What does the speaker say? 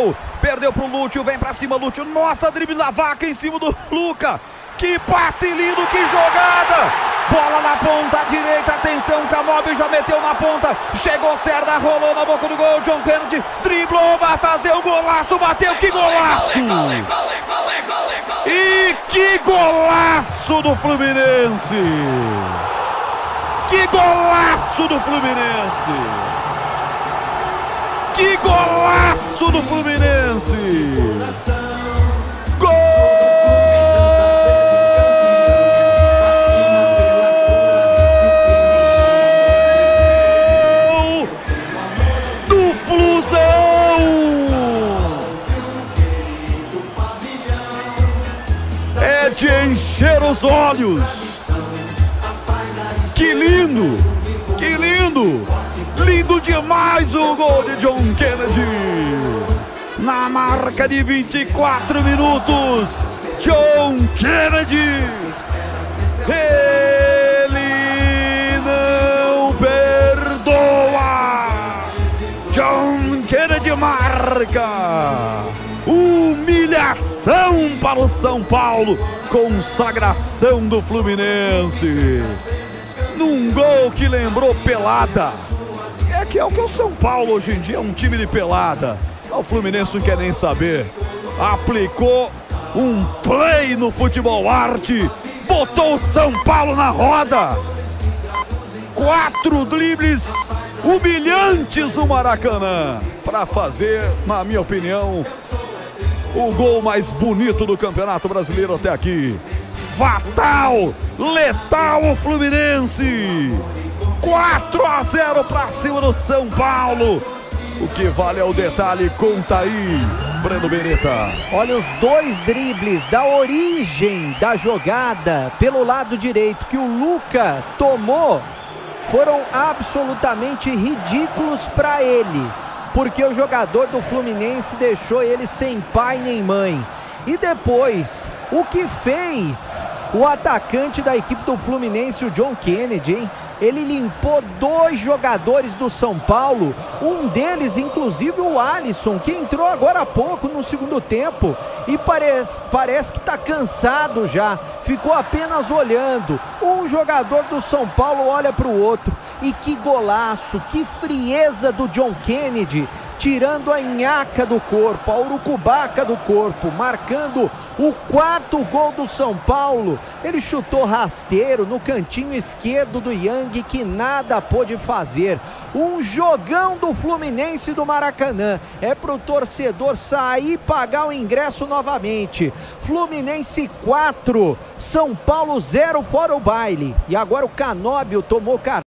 gol. Perdeu pro Lúcio, vem pra cima, Lúcio. Nossa, drible da vaca em cima do Luca. Que passe lindo, que jogada. Bola na ponta direita, atenção, Canóbio já meteu na ponta. Chegou Serda, rolou na boca do gol. John Kennedy driblou, vai fazer o golaço, bateu, que golaço. E que golaço do Fluminense. Que golaço do Fluminense. Que golaço do Fluminense. Gol do Flusão. É de encher os olhos. Que lindo, que lindo, lindo demais o gol de John Kennedy. Na marca de 24 minutos, John Kennedy, ele não perdoa. John Kennedy marca. Humilhação para o São Paulo, consagração do Fluminense. Num gol que lembrou pelada. É que é o que o São Paulo hoje em dia é um time de pelada. O Fluminense não quer nem saber. Aplicou um play no futebol arte. Botou o São Paulo na roda. 4 dribles humilhantes no Maracanã. Para fazer, na minha opinião, o gol mais bonito do Campeonato Brasileiro até aqui. Fatal, letal o Fluminense. 4-0 para cima do São Paulo. O que vale é o detalhe, conta aí, Breno Beretta. Olha os 2 dribles da origem da jogada pelo lado direito que o Luca tomou foram absolutamente ridículos para ele, porque o jogador do Fluminense deixou ele sem pai nem mãe. E depois, o que fez o atacante da equipe do Fluminense, o John Kennedy, hein? Ele limpou 2 jogadores do São Paulo, um deles inclusive o Alisson, que entrou agora há pouco no segundo tempo e parece que está cansado já, ficou apenas olhando. Um jogador do São Paulo olha para o outro e que golaço, que frieza do John Kennedy, tirando a nhaca do corpo, a urucubaca do corpo, marcando o 4º gol do São Paulo. Ele chutou rasteiro no cantinho esquerdo do Yang, que nada pôde fazer. Um jogão do Fluminense do Maracanã. É pro torcedor sair e pagar o ingresso novamente. Fluminense 4, São Paulo 0 fora o baile. E agora o Canóbio tomou cartão.